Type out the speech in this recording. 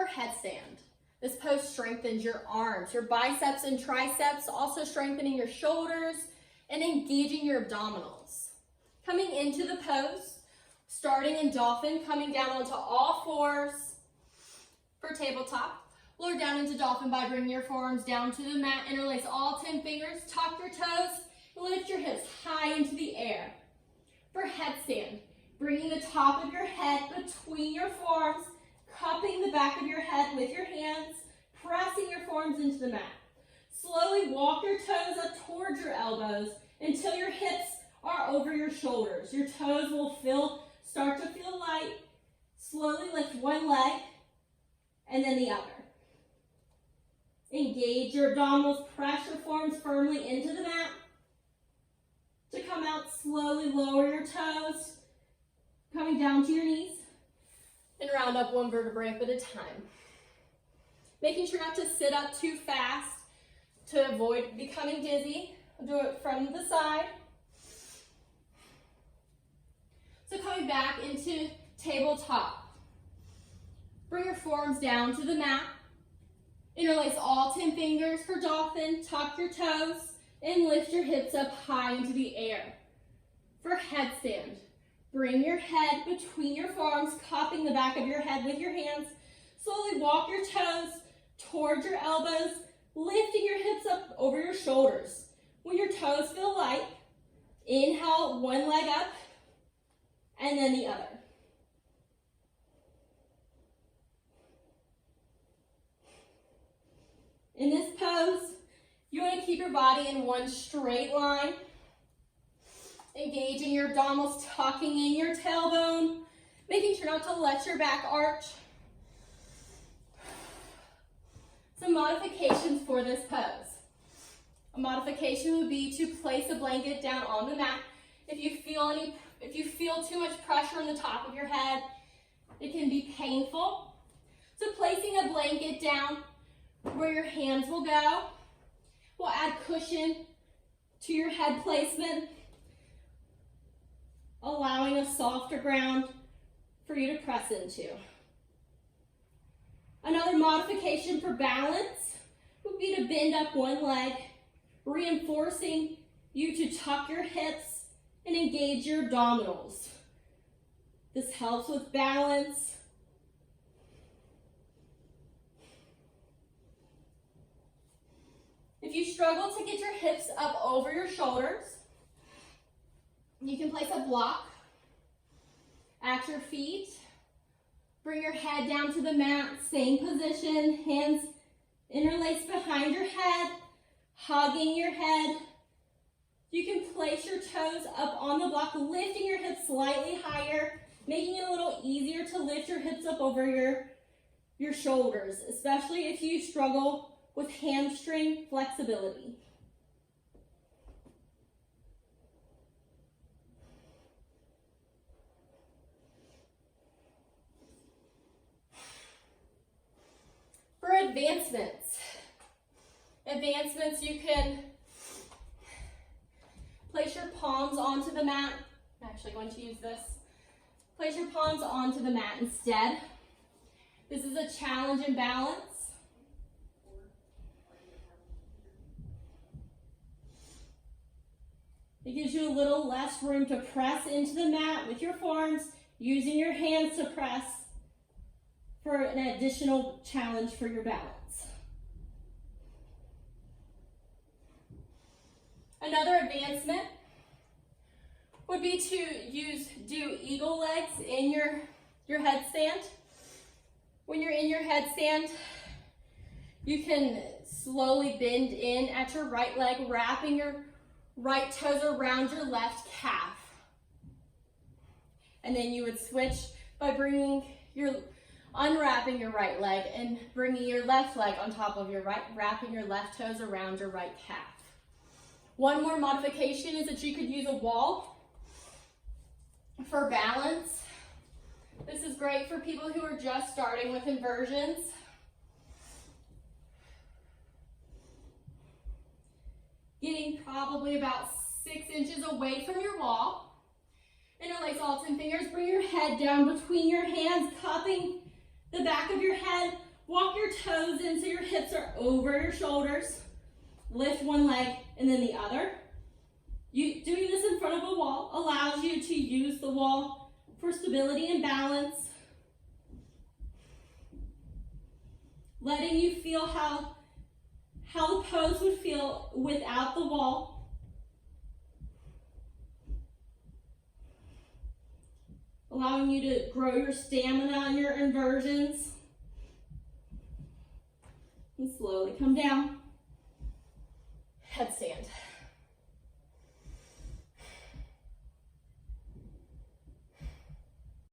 for headstand. This pose strengthens your arms, your biceps and triceps, also strengthening your shoulders and engaging your abdominals. Coming into the pose, starting in dolphin, coming down onto all fours for tabletop. Lower down into dolphin by bringing your forearms down to the mat. Interlace all 10 fingers, tuck your toes, and lift your hips high into the air. For headstand, bringing the top of your head between your forearms, cupping the back of your head with your hands, pressing your forearms into the mat. Slowly walk your toes up towards your elbows until your hips are over your shoulders. Your toes will start to feel light. Slowly lift one leg and then the other. Engage your abdominals, press your forearms firmly into the mat. To come out, slowly lower your toes, coming down to your knees, and round up one vertebrae up at a time. Making sure not to sit up too fast to avoid becoming dizzy. Do it from the side. So coming back into tabletop. Bring your forearms down to the mat. Interlace all 10 fingers for dolphin. Tuck your toes and lift your hips up high into the air. For headstand, bring your head between your forearms, cupping the back of your head with your hands. Slowly walk your toes towards your elbows, lifting your hips up over your shoulders. When your toes feel light, inhale one leg up and then the other. In this pose, you want to keep your body in one straight line, engaging your abdominals, tucking in your tailbone, making sure not to let your back arch. Some modifications for this pose. A modification would be to place a blanket down on the mat. If you feel too much pressure on the top of your head, it can be painful. So placing a blanket down where your hands will go will add cushion to your head placement, allowing a softer ground for you to press into. Another modification for balance would be to bend up one leg, reinforcing you to tuck your hips and engage your abdominals. This helps with balance. If you struggle to get your hips up over your shoulders, you can place a block at your feet. Bring your head down to the mat, same position, hands interlaced behind your head, hugging your head. You can place your toes up on the block, lifting your hips slightly higher, making it a little easier to lift your hips up over your shoulders, especially if you struggle with hamstring flexibility. For advancements, you can place your palms onto the mat. I'm actually going to use this. Place your palms onto the mat instead. This is a challenge and balance. It gives you a little less room to press into the mat with your forearms, using your hands to press for an additional challenge for your balance. Another advancement would be to do eagle legs in your headstand. When you're in your headstand, you can slowly bend in at your right leg, wrapping your right toes around your left calf. And then you would switch by unwrapping your right leg and bringing your left leg on top of your right, wrapping your left toes around your right calf. One more modification is that you could use a wall for balance. This is great for people who are just starting with inversions. Getting probably about 6 inches away from your wall. Interlace all 10 fingers, bring your head down between your hands, cupping the back of your head Walk your toes in so your hips are over your shoulders. Lift one leg and then the other. Doing this in front of a wall allows you to use the wall for stability and balance. Letting you feel how the pose would feel without the wall. Allowing you to grow your stamina and your inversions. And slowly come down.